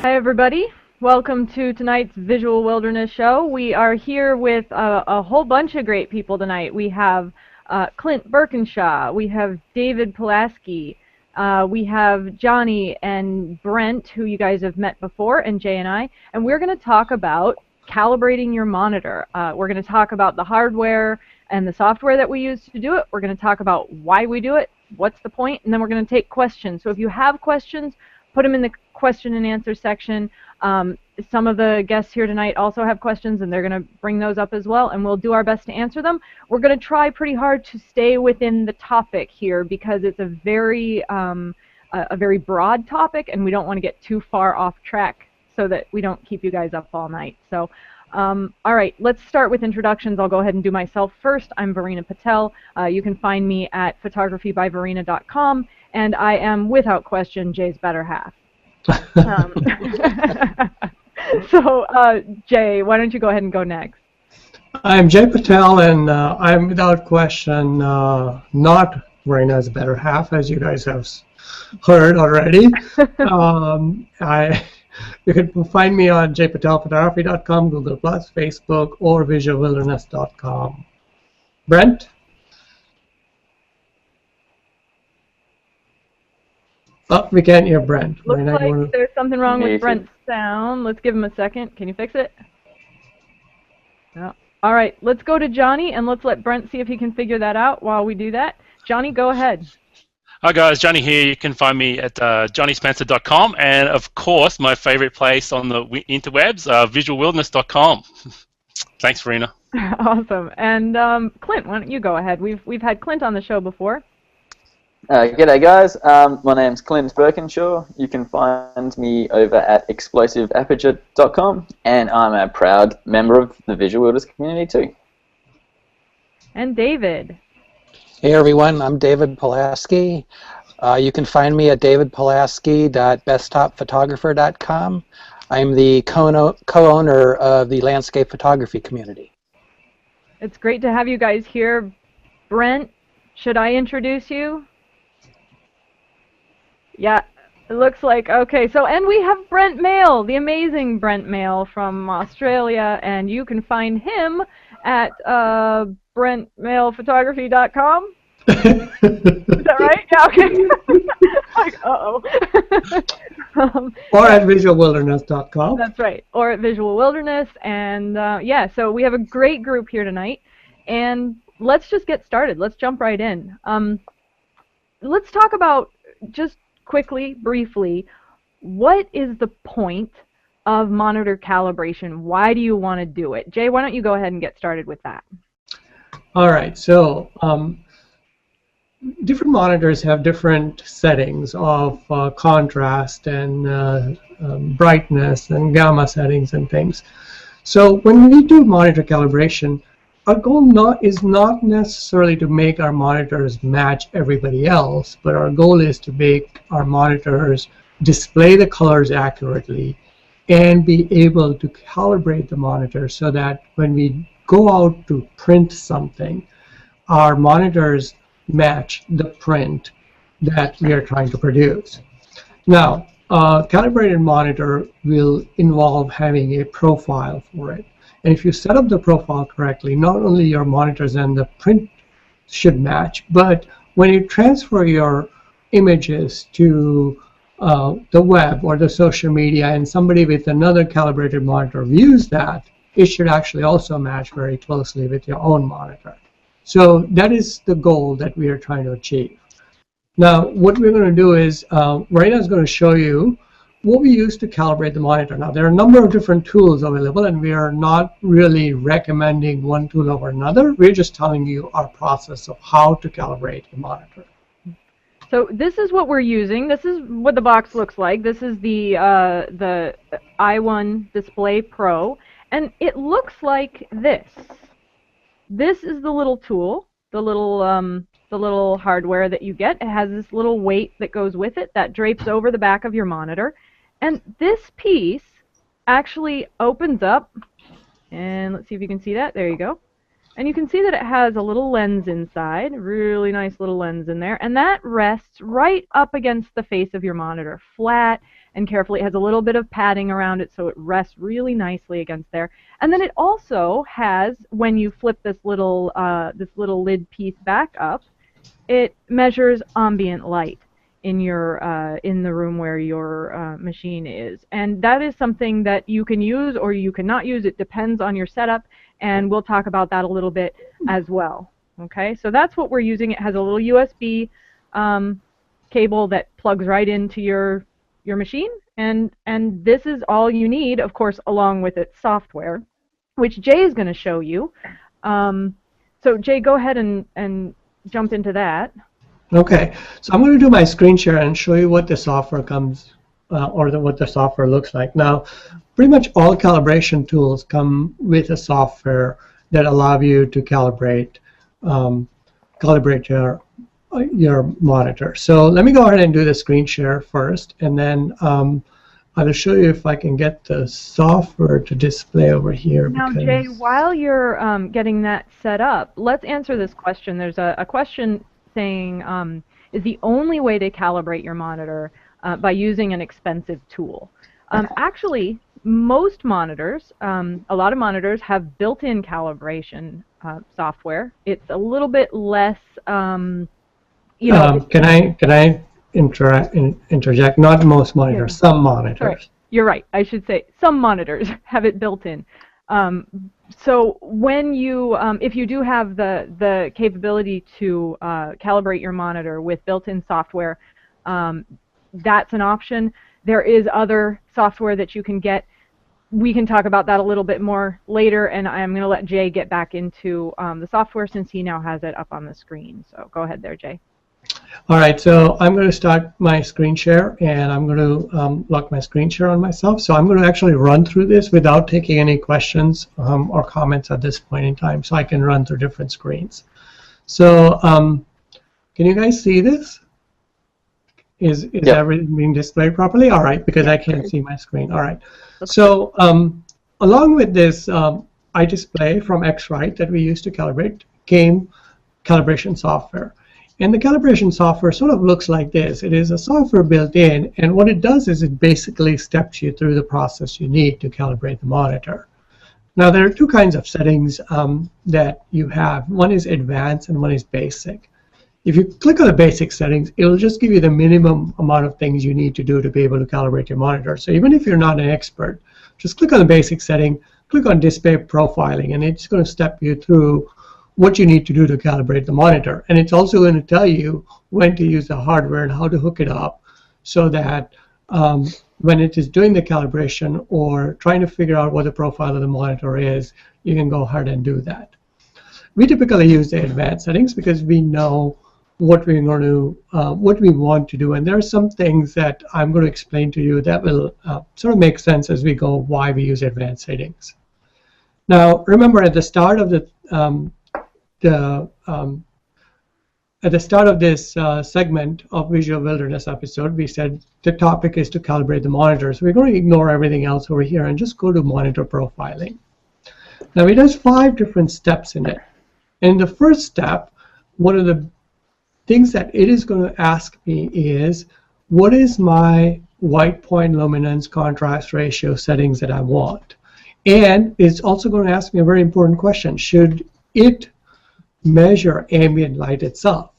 Hi everybody, welcome to tonight's Visual Wilderness show. We are here with a whole bunch of great people tonight. We have Clint Burkinshaw, we have David Pulaski, we have Johnny and Brent, who you guys have met before, and Jay and I, and we're going to talk about calibrating your monitor. We're going to talk about the hardware and the software that we use to do it. We're going to talk about why we do it, what's the point, and then we're going to take questions. So if you have questions, put them in the question and answer section. Some of the guests here tonight also have questions, and they're going to bring those up as well, and we'll do our best to answer them. We're going to try pretty hard to stay within the topic here because it's a very broad topic, and we don't want to get too far off track so that we don't keep you guys up all night. So, all right, let's start with introductions. I'll go ahead and do myself first. I'm Verena Patel. You can find me at photographybyverena.com, and I am, without question, Jay's better half. So, Jay, why don't you go ahead and go next? I'm Jay Patel, and I'm, without question, not Verena's better half, as you guys have heard already. You can find me on jpatelphotography.com, Google+, Facebook, or visualwilderness.com. Brent? Oh, we can't hear Brent. Looks like there's something wrong with Brent's sound. Let's give him a second. Can you fix it? No. All right, let's go to Johnny, and let's let Brent see if he can figure that out while we do that. Johnny, go ahead. Hi guys, Johnny here. You can find me at johnnyspencer.com, and of course my favorite place on the interwebs, visualwilderness.com. Thanks, Verena. Awesome. And Clint, why don't you go ahead? We've had Clint on the show before. G'day guys, my name's Clint Burkinshaw. You can find me over at explosiveaperture.com, and I'm a proud member of the Visual Wilderness community too. And David. Hey everyone, I'm David Pulaski. You can find me at davidpulaski.desktopphotographer.com. I'm the co-owner of the landscape photography community. It's great to have you guys here. Brent, should I introduce you? Yeah, it looks like, okay, so, and we have Brent Mail, the amazing Brent Mail from Australia, and you can find him at brentmailphotography.com. Is that right? Yeah, okay. Like, uh-oh. Or at visualwilderness.com. That's right, or at Visual Wilderness, and yeah, so we have a great group here tonight, and let's just get started. Let's jump right in. Let's talk about, just quickly, briefly, what is the point of monitor calibration? Why do you want to do it? Jay, why don't you go ahead and get started with that? All right, so different monitors have different settings of contrast and brightness and gamma settings and things. So when we do monitor calibration, our goal is not necessarily to make our monitors match everybody else, but our goal is to make our monitors display the colors accurately and be able to calibrate the monitor so that when we go out to print something, our monitors match the print that we are trying to produce. Now, a calibrated monitor will involve having a profile for it. And if you set up the profile correctly, not only your monitors and the print should match, but when you transfer your images to the web or the social media and somebody with another calibrated monitor views that, it should actually also match very closely with your own monitor. So that is the goal that we are trying to achieve. Now, what we're going to do is, Verena is going to show you what we use to calibrate the monitor. Now, there are a number of different tools available, and we are not really recommending one tool over another. We're just telling you our process of how to calibrate a monitor. So this is what we're using. This is what the box looks like. This is the i1 Display Pro, and it looks like this. This is the little tool, the little hardware that you get. It has this little weight that goes with it that drapes over the back of your monitor. And this piece actually opens up, and let's see if you can see that. There you go. And you can see that it has a little lens inside, really nice little lens in there, and that rests right up against the face of your monitor, flat and carefully. It has a little bit of padding around it, so it rests really nicely against there. And then it also has, when you flip this little lid piece back up, it measures ambient light in the room where your machine is, and that is something that you can use or you cannot use. It depends on your setup, and we'll talk about that a little bit as well. Okay, so that's what we're using. It has a little USB cable that plugs right into your machine, and this is all you need, of course, along with its software, which Jay is going to show you. So Jay, go ahead and jump into that. Okay, so I'm going to do my screen share and show you what the software comes, what the software looks like. Now, pretty much all calibration tools come with a software that allow you to calibrate your monitor. So let me go ahead and do the screen share first, and then I will show you if I can get the software to display over here. Now, Jay, while you're getting that set up, let's answer this question. There's a question saying, is the only way to calibrate your monitor by using an expensive tool? Actually, most monitors, a lot of monitors have built-in calibration software. It's a little bit less, you know. Can I interject? Not most monitors, yeah. Some monitors. Right. You're right. I should say some monitors have it built in. So when you, if you do have the capability to calibrate your monitor with built-in software, that's an option. There is other software that you can get. We can talk about that a little bit more later, and I'm going to let Jay get back into the software since he now has it up on the screen. So go ahead there, Jay. All right, so I'm going to start my screen share, and I'm going to lock my screen share on myself. So I'm going to actually run through this without taking any questions or comments at this point in time, so I can run through different screens. So can you guys see this? Is yep. everything being displayed properly? All right, because I can't see my screen. All right. So along with this iDisplay from X-Rite that we used to calibrate came calibration software. And the calibration software sort of looks like this. It is a software built in, and what it does is it basically steps you through the process you need to calibrate the monitor. Now, there are two kinds of settings that you have. One is advanced and one is basic. If you click on the basic settings, it'll just give you the minimum amount of things you need to do to be able to calibrate your monitor. So even if you're not an expert, just click on the basic setting, click on display profiling, and it's going to step you through what you need to do to calibrate the monitor. And it's also going to tell you when to use the hardware and how to hook it up so that when it is doing the calibration or trying to figure out what the profile of the monitor is, you can go ahead and do that. We typically use the advanced settings because we know what we're going to, what we want to do. And there are some things that I'm going to explain to you that will sort of make sense as we go why we use advanced settings. Now, remember at the start of this segment of Visual Wilderness episode, we said the topic is to calibrate the monitor. So we're going to ignore everything else over here and just go to monitor profiling. Now, it has 5 different steps in it. And in the first step, one of the things that it is going to ask me is, what is my white point luminance contrast ratio settings that I want? And it's also going to ask me a very important question. Should it measure ambient light itself?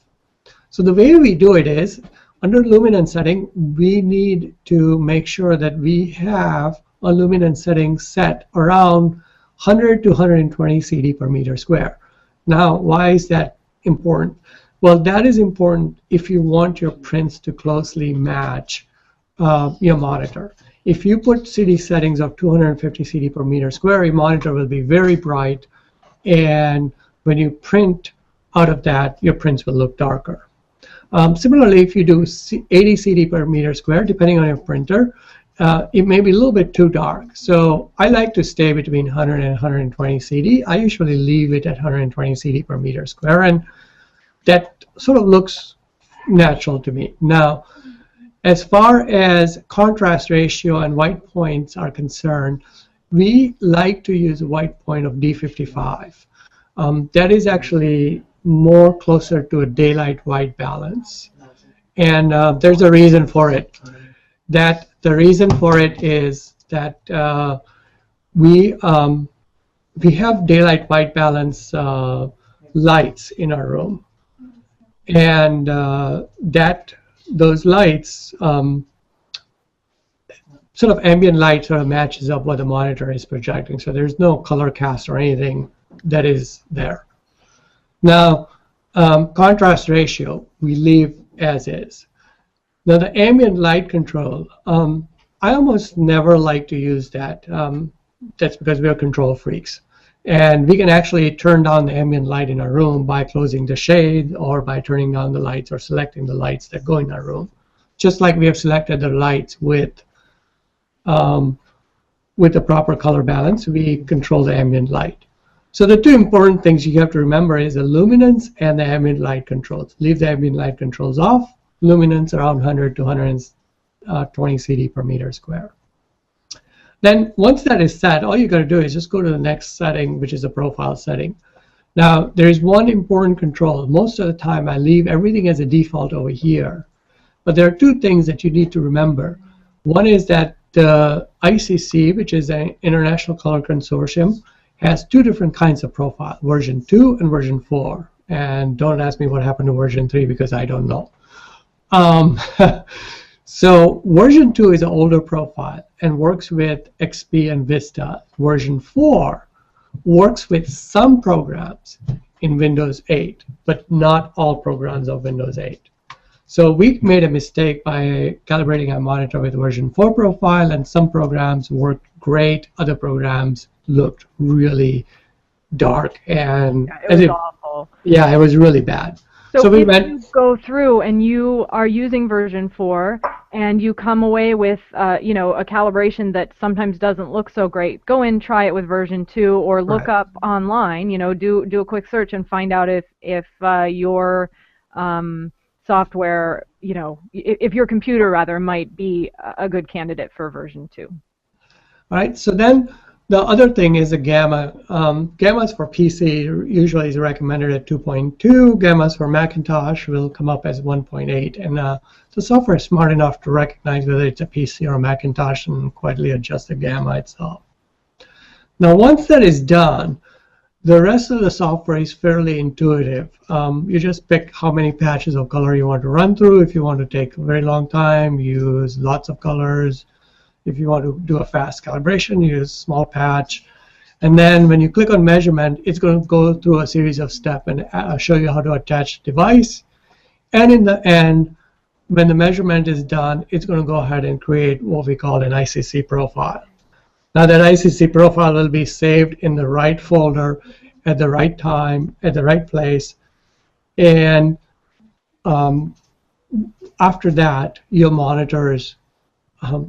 So the way we do it is, under luminance setting, we need to make sure that we have a luminance setting set around 100 to 120 CD per meter square. Now, why is that important? Well, that is important if you want your prints to closely match your monitor. If you put CD settings of 250 CD per meter square, your monitor will be very bright, and when you print out of that, your prints will look darker. Similarly, if you do 80 CD per meter square, depending on your printer, it may be a little bit too dark. So I like to stay between 100 and 120 CD. I usually leave it at 120 CD per meter square, and that sort of looks natural to me. Now, as far as contrast ratio and white points are concerned, we like to use a white point of D55. that is actually more closer to a daylight white balance. And there's a reason for it. The reason for it is that we have daylight white balance lights in our room, and those lights sort of ambient light sort of matches up what the monitor is projecting. So there's no color cast or anything that is there. Now, contrast ratio, we leave as is. Now, the ambient light control, I almost never like to use that. That's because we are control freaks. And we can actually turn down the ambient light in our room by closing the shade or by turning on the lights or selecting the lights that go in our room. Just like we have selected the lights with the proper color balance, we control the ambient light. So the two important things you have to remember is the luminance and the ambient light controls. Leave the ambient light controls off. Luminance around 100 to 120 CD per meter square. Then once that is set, all you got to do is just go to the next setting, which is a profile setting. Now, there's one important control. Most of the time, I leave everything as a default over here. But there are two things that you need to remember. One is that the ICC, which is an International Color Consortium, has two different kinds of profile, version 2 and version 4. And don't ask me what happened to version 3 because I don't know. So version 2 is an older profile and works with XP and Vista. Version 4 works with some programs in Windows 8, but not all programs of Windows 8. So we made a mistake by calibrating our monitor with version 4 profile, and some programs worked great, other programs looked really dark, and yeah, it was awful. Yeah, it was really bad. So we if went, you go through and you are using version 4 and you come away with you know, a calibration that sometimes doesn't look so great, go in, try it with version 2, or look right. up online, you know, do a quick search and find out if your software, you know, if your computer rather might be a good candidate for version 2. All right, so then the other thing is a gamma. Gammas for PC usually is recommended at 2.2. Gammas for Macintosh will come up as 1.8. And the software is smart enough to recognize whether it's a PC or a Macintosh and quietly adjust the gamma itself. Now, once that is done, the rest of the software is fairly intuitive. You just pick how many patches of color you want to run through. If you want to take a very long time, use lots of colors. If you want to do a fast calibration, use small patch. And then when you click on measurement, it's going to go through a series of steps and show you how to attach the device. And in the end, when the measurement is done, it's going to go ahead and create what we call an ICC profile. Now that ICC profile will be saved in the right folder at the right time, at the right place. And after that, your monitors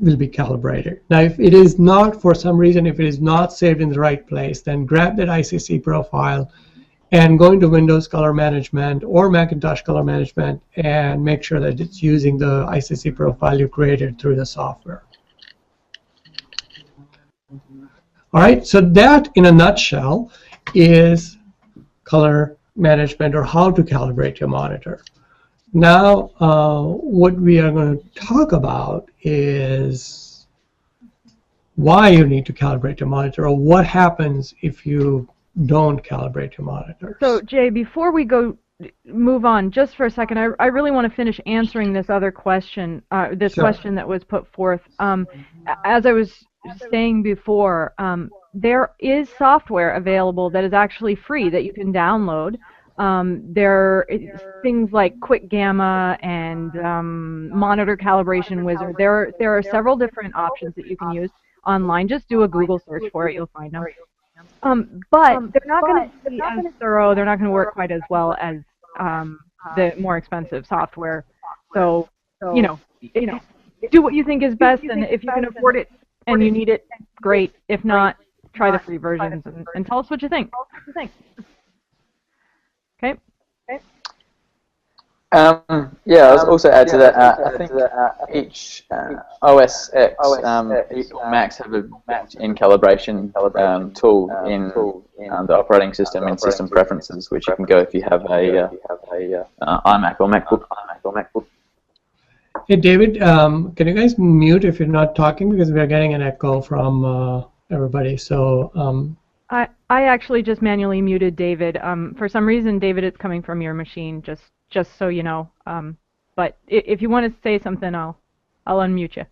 will be calibrated. Now, if it is not, for some reason, if it is not saved in the right place, then grab that ICC profile and go into Windows Color Management or Macintosh Color Management and make sure that it's using the ICC profile you created through the software. All right, so that in a nutshell is color management, or how to calibrate your monitor. Now, what we are going to talk about is why you need to calibrate your monitor, or what happens if you don't calibrate your monitor. So, Jay, before we move on, just for a second, I really want to finish answering this other question, Sure. question that was put forth. As I was saying before, there is software available that is actually free that you can download. There are things like Quick Gamma and Monitor Calibration Wizard. There are several different options that you can use online. Just do a Google search for it, you'll find them. But they're not going to be as thorough. They're not going to work quite as well as the more expensive software. So you know, do what you think is best, and if you can afford it and you need it, great. If not, try the free versions and tell us what you think. Okay. Yeah, I was also add to that. I think each OS X, Macs have a in calibration tool in the operating system and system preferences, which you can go if you have a iMac or MacBook. Hey, David, can you guys mute if you're not talking, because we're getting an echo from everybody. So I actually just manually muted David. For some reason, David, it's coming from your machine. Just so you know. But if you want to say something, I'll unmute you.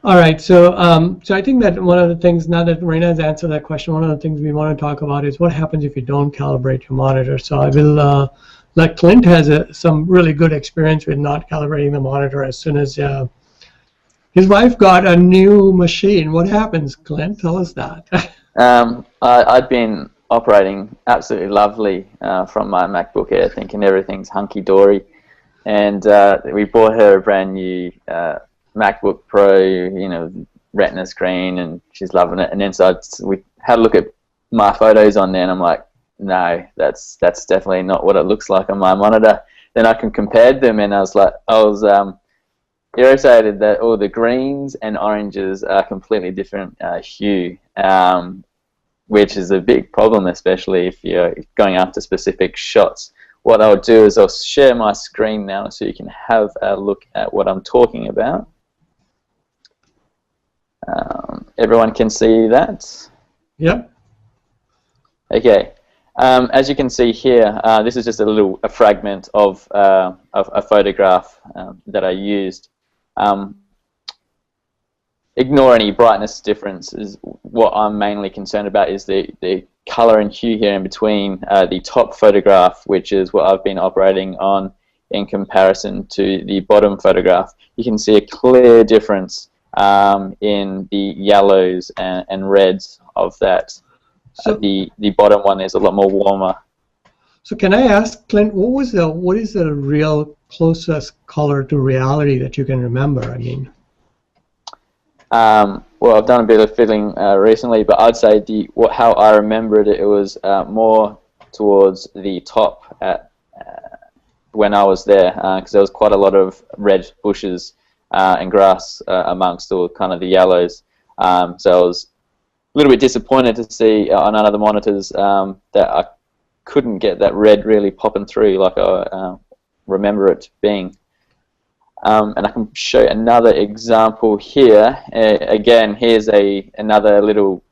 all right. So so I think that one of the things, now that Marina has answered that question, one of the things we want to talk about is what happens if you don't calibrate your monitor. So I will. Like Clint has some really good experience with not calibrating the monitor. As soon as his wife got a new machine, what happens, Clint? Tell us that. I'd been operating absolutely lovely from my MacBook Air, thinking everything's hunky-dory. And we bought her a brand new MacBook Pro, Retina screen, and she's loving it. And then we had a look at my photos on there, and I'm like, no, that's definitely not what it looks like on my monitor. Then I compared them, and I was irritated that all the greens and oranges are completely different hue, which is a big problem, especially if you're going after specific shots. What I'll do is I'll share my screen now so you can have a look at what I'm talking about. Everyone can see that? Yep. Okay. As you can see here, this is just a fragment of a photograph that I used. Ignore any brightness differences. What I'm mainly concerned about is the color and hue here in between the top photograph, which is what I've been operating on, in comparison to the bottom photograph. You can see a clear difference in the yellows and reds of that. So the bottom one is a lot more warmer. So can I ask, Clint, what is the real closest color to reality that you can remember? I mean, well, I've done a bit of fiddling recently, but I'd say how I remembered it was more towards the top when I was there, because there was quite a lot of red bushes and grass amongst all kind of the yellows. So I was a little bit disappointed to see on other monitors that I couldn't get that red really popping through like I remember it being. And I can show you another example here. Again, here's another little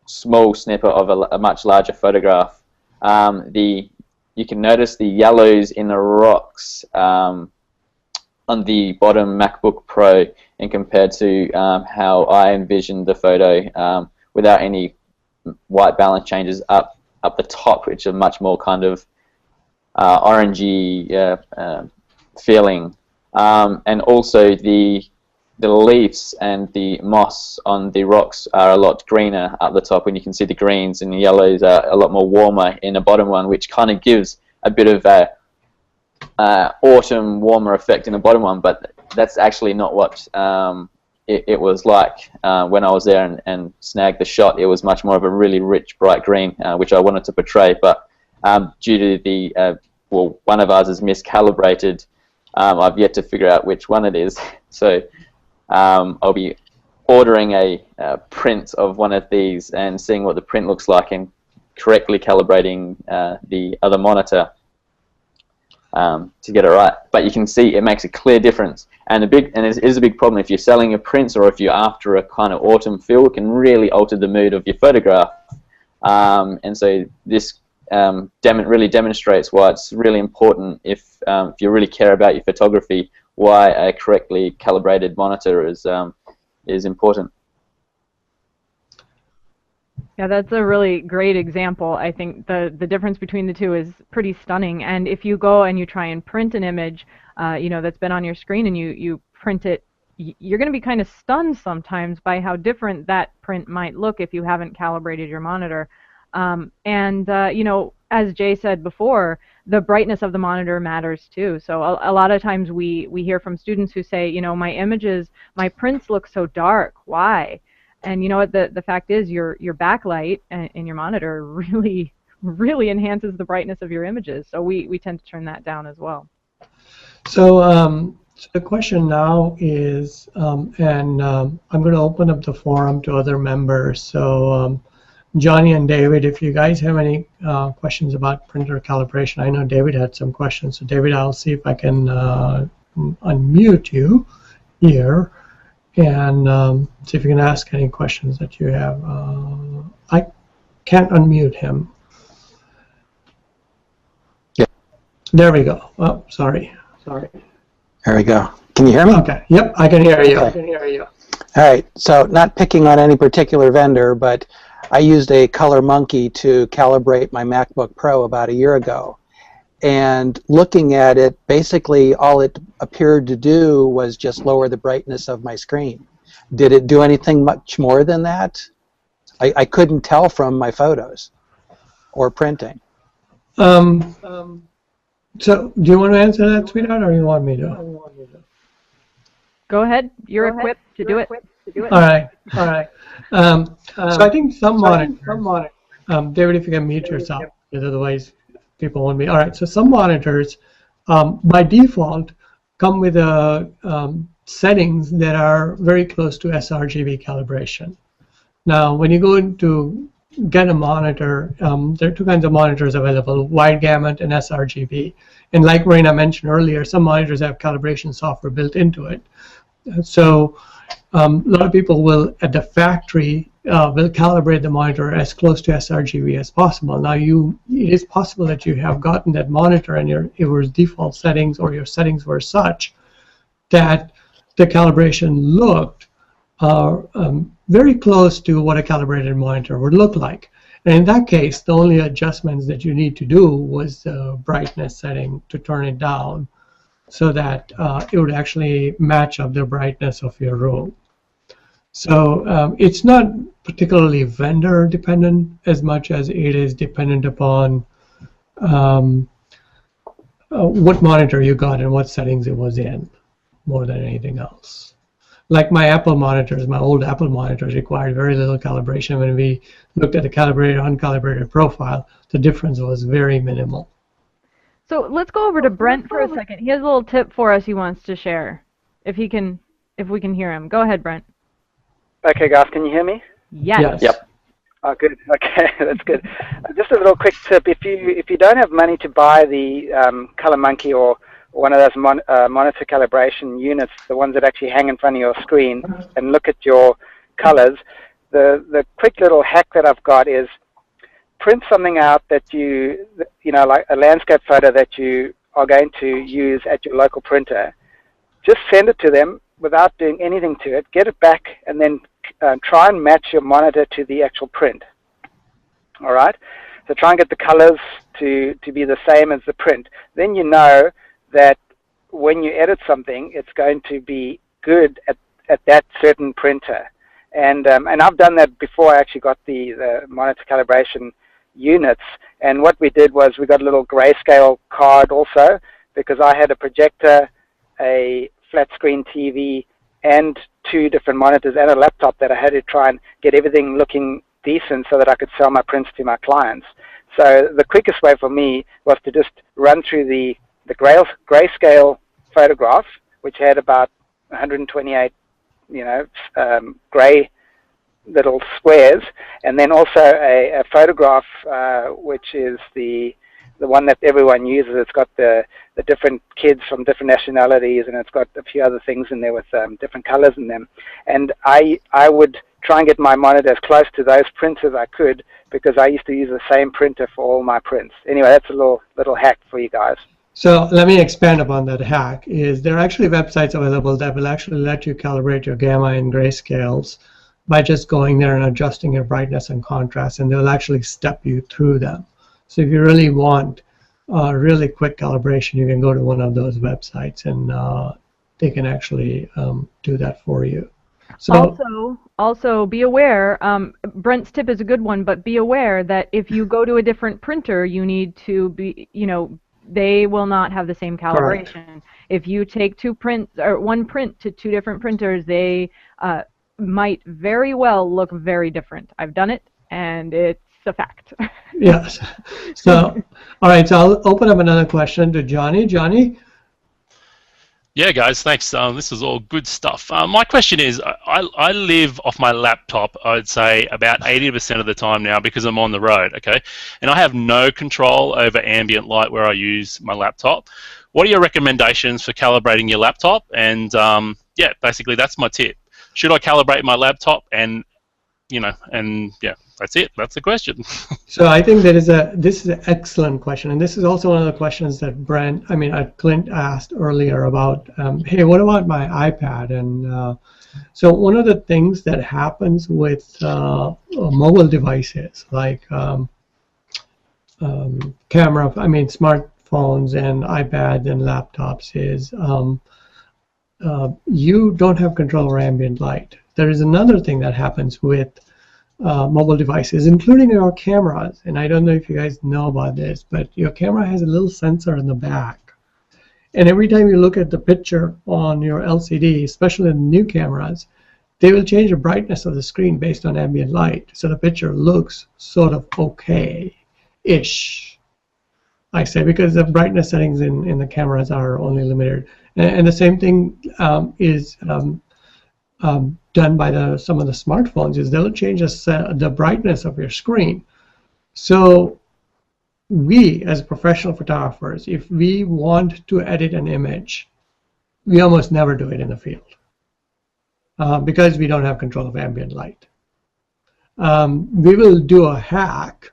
small snippet of a much larger photograph. You can notice the yellows in the rocks on the bottom MacBook Pro, and compared to how I envisioned the photo without any white balance changes up the top, which are much more kind of orangey feeling. And also the leaves and the moss on the rocks are a lot greener up the top, and you can see the greens and the yellows are a lot more warmer in the bottom one, which kind of gives a bit of a autumn warmer effect in the bottom one, but that's actually not what it was like when I was there and snagged the shot. It was much more of a really rich bright green, which I wanted to portray, but due to the one of ours is miscalibrated. I've yet to figure out which one it is, so I'll be ordering a print of one of these and seeing what the print looks like and correctly calibrating the other monitor to get it right. But you can see it makes a clear difference, and it is a big problem if you're selling your prints or if you're after a kind of autumn feel. It can really alter the mood of your photograph, and so this really demonstrates why it's really important if you really care about your photography, why a correctly calibrated monitor is important. Yeah, that's a really great example. I think the difference between the two is pretty stunning. And if you go and you try and print an image, that's been on your screen, and you print it, you're going to be kind of stunned sometimes by how different that print might look if you haven't calibrated your monitor. As Jay said before, the brightness of the monitor matters too. So a lot of times we hear from students who say, my prints look so dark. Why? And you know what? The fact is, your backlight in your monitor really really enhances the brightness of your images. So we tend to turn that down as well. So, so the question now is, I'm going to open up the forum to other members. So Johnny and David, if you guys have any questions about printer calibration, I know David had some questions. So David, I'll see if I can unmute you here and see if you can ask any questions that you have. I can't unmute him. Yeah. There we go. Oh, sorry. There we go. Can you hear me? Okay. Yep, I can hear you. Okay. I can hear you. All right. So not picking on any particular vendor, but I used a Color Monkey to calibrate my MacBook Pro about a year ago. And looking at it, basically all it appeared to do was just lower the brightness of my screen. Did it do anything much more than that? I couldn't tell from my photos or printing. So, do you want to answer that, sweetheart, or you want me to? Go ahead. You're equipped to do it. All right. So I think some monitors, David, if you can mute yourself, because otherwise people won't be. All right. So some monitors, by default, come with settings that are very close to sRGB calibration. Now, when you go to get a monitor, there are two kinds of monitors available, wide gamut and sRGB. And like Raina mentioned earlier, some monitors have calibration software built into it. So a lot of people will, at the factory, will calibrate the monitor as close to sRGB as possible. Now, it is possible that you have gotten that monitor and your default settings or your settings were such that the calibration looked very close to what a calibrated monitor would look like. And in that case, the only adjustments that you need to do was the brightness setting to turn it down so that it would actually match up the brightness of your room. So it's not particularly vendor dependent as much as it is dependent upon what monitor you got and what settings it was in, more than anything else. Like my Apple monitors, my old Apple monitors required very little calibration. When we looked at the calibrated, uncalibrated profile, the difference was very minimal. So let's go over to Brent for a second. He has a little tip for us he wants to share, if we can hear him. Go ahead, Brent. Okay, guys, can you hear me? Yes. Yep. Oh, good. Okay, that's good. Just a little quick tip: if you don't have money to buy the Color Monkey or one of those monitor calibration units, the ones that actually hang in front of your screen and look at your colors, the quick little hack that I've got is print something out that you know, like a landscape photo that you are going to use at your local printer. Just send it to them without doing anything to it, get it back, and then try and match your monitor to the actual print. All right? So try and get the colors to be the same as the print. Then you know that when you edit something, it's going to be good at that certain printer. And I've done that before I actually got the monitor calibration units. And what we did was we got a little grayscale card also, because I had a projector, a flat screen TV, and 2 different monitors and a laptop that I had to try and get everything looking decent so that I could sell my prints to my clients. So the quickest way for me was to just run through the grayscale photograph, which had about 128, gray little squares, and then also a photograph, which is the one that everyone uses. It's got the different kids from different nationalities, and it's got a few other things in there with different colors in them. And I would try and get my monitor as close to those prints as I could, because I used to use the same printer for all my prints. Anyway, that's a little hack for you guys. So let me expand upon that hack. There are actually websites available that will actually let you calibrate your gamma and grayscales by just going there and adjusting your brightness and contrast, and they'll actually step you through them. So if you really want really quick calibration, you can go to one of those websites, and they can actually do that for you. So also be aware, Brent's tip is a good one, but be aware that if you go to a different printer, you need to be, they will not have the same calibration. Correct. If you take one print to 2 different printers, they might very well look very different. I've done it, and it's a fact. Yes. So, all right. So I'll open up another question to Johnny. Johnny. Yeah, guys, thanks. This is all good stuff. My question is, I live off my laptop, I'd say about 80% of the time now because I'm on the road, okay? And I have no control over ambient light where I use my laptop. What are your recommendations for calibrating your laptop? And yeah, basically that's my tip. Should I calibrate my laptop? And, you know, and yeah, that's it. That's the question. So I think this is an excellent question, and this is also one of the questions that Clint asked earlier about, hey, what about my iPad? And so one of the things that happens with mobile devices like smartphones and iPads and laptops is you don't have control over ambient light. There is another thing that happens with mobile devices, including your cameras. And I don't know if you guys know about this, but your camera has a little sensor in the back. And every time you look at the picture on your LCD, especially in new cameras, they will change the brightness of the screen based on ambient light. So the picture looks sort of okay-ish, I say, because the brightness settings in the cameras are only limited. And the same thing is done by some of the smartphones, is they'll change the brightness of your screen. So we, as professional photographers, if we want to edit an image, we almost never do it in the field because we don't have control of ambient light. We will do a hack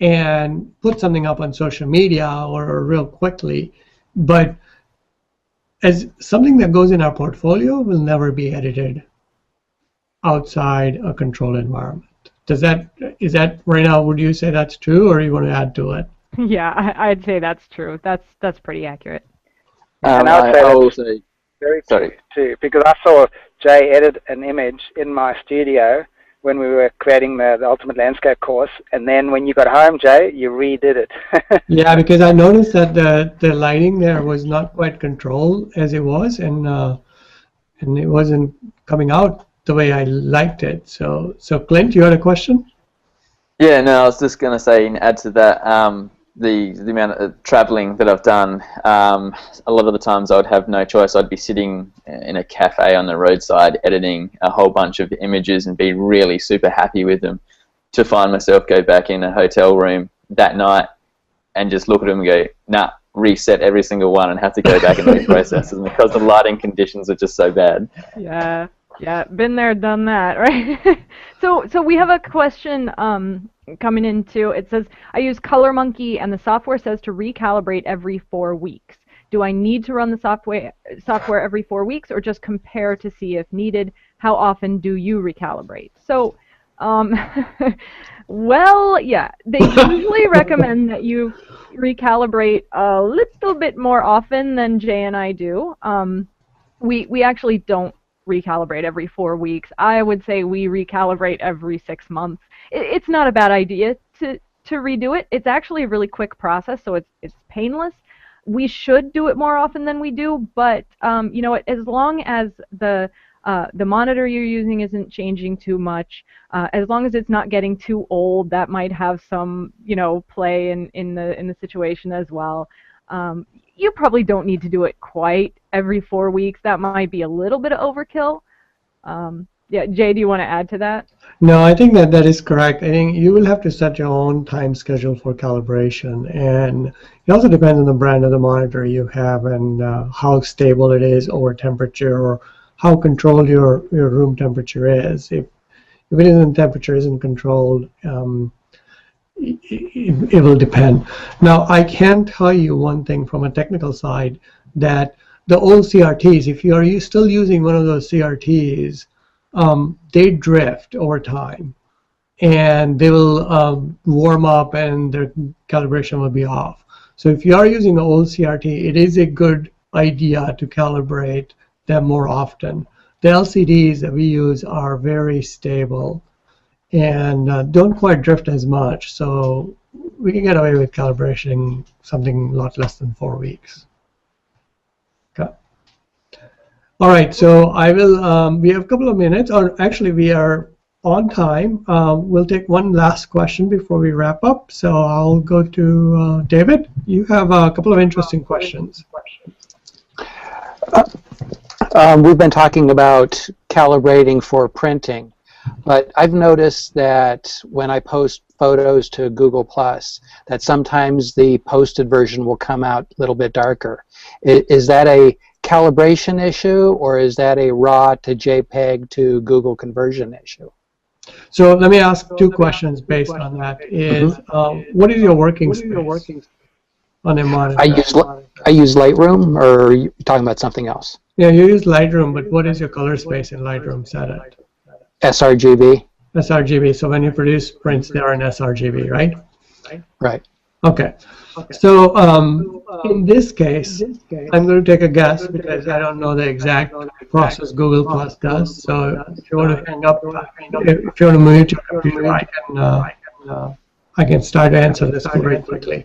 and put something up on social media or real quickly, but as something that goes in our portfolio will never be edited outside a controlled environment. Is that right now, would you say that's true, or you want to add to it? Yeah, I'd say that's true. That's pretty accurate. And I would say that's very true too, because I saw Jay edit an image in my studio when we were creating the Ultimate Landscape course, and then when you got home, Jay, you redid it. Yeah, because I noticed that the lighting there was not quite controlled as it was, and it wasn't coming out the way I liked it. So Clint, you had a question? Yeah, no, I was just going to say, and add to that, the amount of traveling that I've done, a lot of the times I would have no choice. I'd be sitting in a cafe on the roadside editing a whole bunch of images and be really super happy with them, to find myself go back in a hotel room that night and just look at them and go, nah, reset every single one and have to go back and reprocess them because the lighting conditions are just so bad. Yeah. Yeah, been there, done that, right? So we have a question coming in too. It says, I use ColorMonkey and the software says to recalibrate every 4 weeks. Do I need to run the software every 4 weeks or just compare to see if needed? How often do you recalibrate? So, well, yeah, they usually recommend that you recalibrate a little bit more often than Jay and I do. We actually don't recalibrate every 4 weeks. I would say we recalibrate every 6 months. It's not a bad idea to redo it. It's actually a really quick process, so it's painless. We should do it more often than we do, but you know, as long as the monitor you're using isn't changing too much, as long as it's not getting too old, that might have some, you know, play in the situation as well. You probably don't need to do it quite every 4 weeks. That might be a little bit of overkill. Yeah, Jay, do you want to add to that? No, I think that is correct. I think you will have to set your own time schedule for calibration, and it also depends on the brand of the monitor you have and how stable it is over temperature, or how controlled your room temperature is. If it isn't, temperature isn't controlled, it will depend. Now, I can tell you one thing from a technical side, that the old CRTs, if you're still using one of those CRTs, they drift over time, and they will warm up and their calibration will be off. So if you are using the old CRT, it is a good idea to calibrate them more often. The LCDs that we use are very stable and don't quite drift as much, so we can get away with calibration something a lot less than 4 weeks. Okay. All right, so I will. We have a couple of minutes, or actually we are on time. We'll take one last question before we wrap up. So I'll go to David. You have a couple of interesting questions. We've been talking about calibrating for printing, but I've noticed that when I post photos to Google+, that sometimes the posted version will come out a little bit darker. Is that a calibration issue, or is that a RAW to JPEG to Google conversion issue? So let me ask two questions based on that. Is what is your working space on a monitor? I use Lightroom, or are you talking about something else? Yeah, you use Lightroom, but what is your color space in Lightroom set at? sRGB. sRGB. So when you produce prints, they are in sRGB, right? Right. Okay. So in this case, I'm going to take a guess because I don't know the exact process Google Plus does. So if you want to hang up, if you want to mute your computer, I can start to answer this very quickly.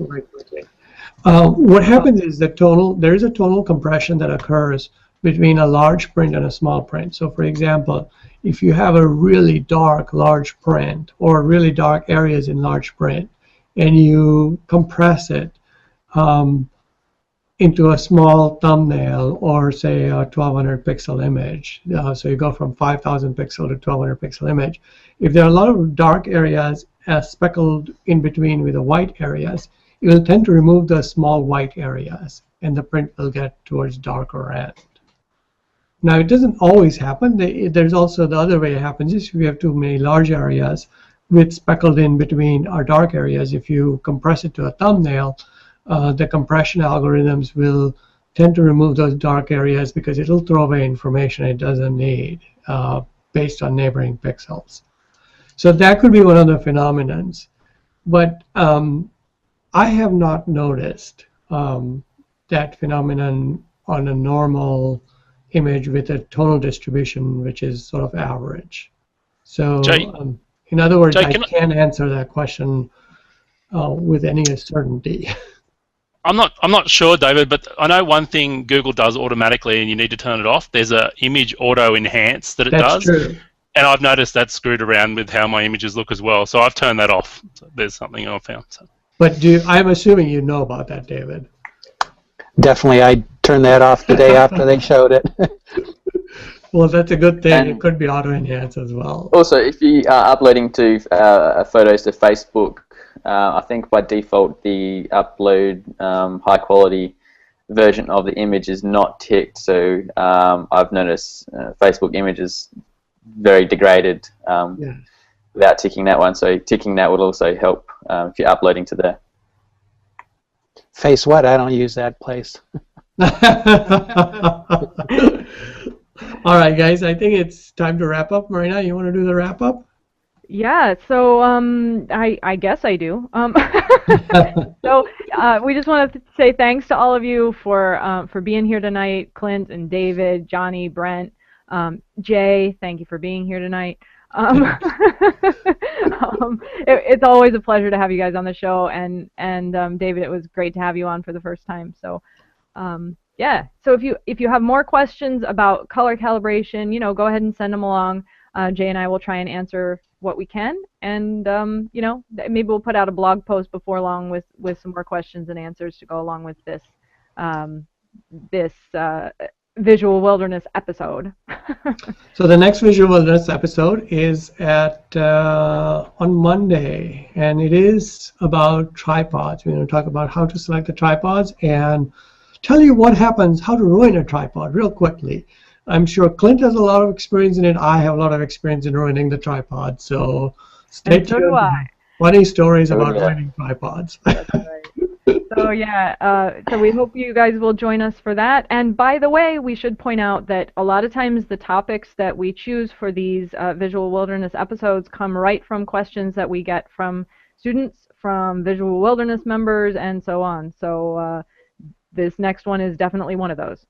What happens is that there is a tonal compression that occurs between a large print and a small print. So for example, if you have a really dark large print or really dark areas in large print, and you compress it into a small thumbnail or say a 1200 pixel image, so you go from 5000 pixel to 1200 pixel image. If there are a lot of dark areas speckled in between with the white areas, it will tend to remove the small white areas and the print will get towards darker end. Now it doesn't always happen. There's also the other way it happens is if you have too many large areas with speckled in between our dark areas, if you compress it to a thumbnail, the compression algorithms will tend to remove those dark areas because it'll throw away information it doesn't need based on neighboring pixels. So that could be one of the phenomenons. But I have not noticed that phenomenon on a normal image with a tonal distribution which is sort of average. So in other words, I can't answer that question with any certainty. I'm not sure, David, but I know one thing Google does automatically, and you need to turn it off. There's a image auto enhance that it does. That's true. And I've noticed that's screwed around with how my images look as well. So I've turned that off. So there's something I've found. So. But I'm assuming you know about that, David. Definitely, I turned that off the day after they showed it. Well, that's a good thing. And it could be auto-enhanced as well. Also, if you are uploading to photos to Facebook, I think by default the upload high-quality version of the image is not ticked. So I've noticed Facebook images very degraded without ticking that one. So ticking that would also help if you're uploading to there. Face what? I don't use that place. All right, guys, I think it's time to wrap up. Marina, you want to do the wrap up? Yeah, so I guess I do. So we just want to say thanks to all of you for being here tonight. Clint and David, Johnny, Brent, Jay, thank you for being here tonight. It's always a pleasure to have you guys on the show, and David, it was great to have you on for the first time. So yeah, so if you have more questions about color calibration, go ahead and send them along. Jay and I will try and answer what we can, and maybe we'll put out a blog post before long with some more questions and answers to go along with this Visual Wilderness episode. So the next Visual Wilderness episode is on Monday, and it is about tripods. We're going to talk about how to select the tripods and tell you what happens, how to ruin a tripod real quickly. I'm sure Clint has a lot of experience in it. I have a lot of experience in ruining the tripod. So stay tuned. So do I. Funny stories about ruining tripods. That's right. So yeah, so we hope you guys will join us for that. And by the way, we should point out that a lot of times the topics that we choose for these Visual Wilderness episodes come right from questions that we get from students, from Visual Wilderness members, and so on. So this next one is definitely one of those.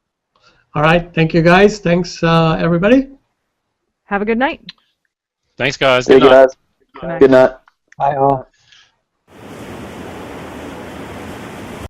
All right. Thank you, guys. Thanks, everybody. Have a good night. Thanks, guys. Good night. Good night. Good night. Bye all.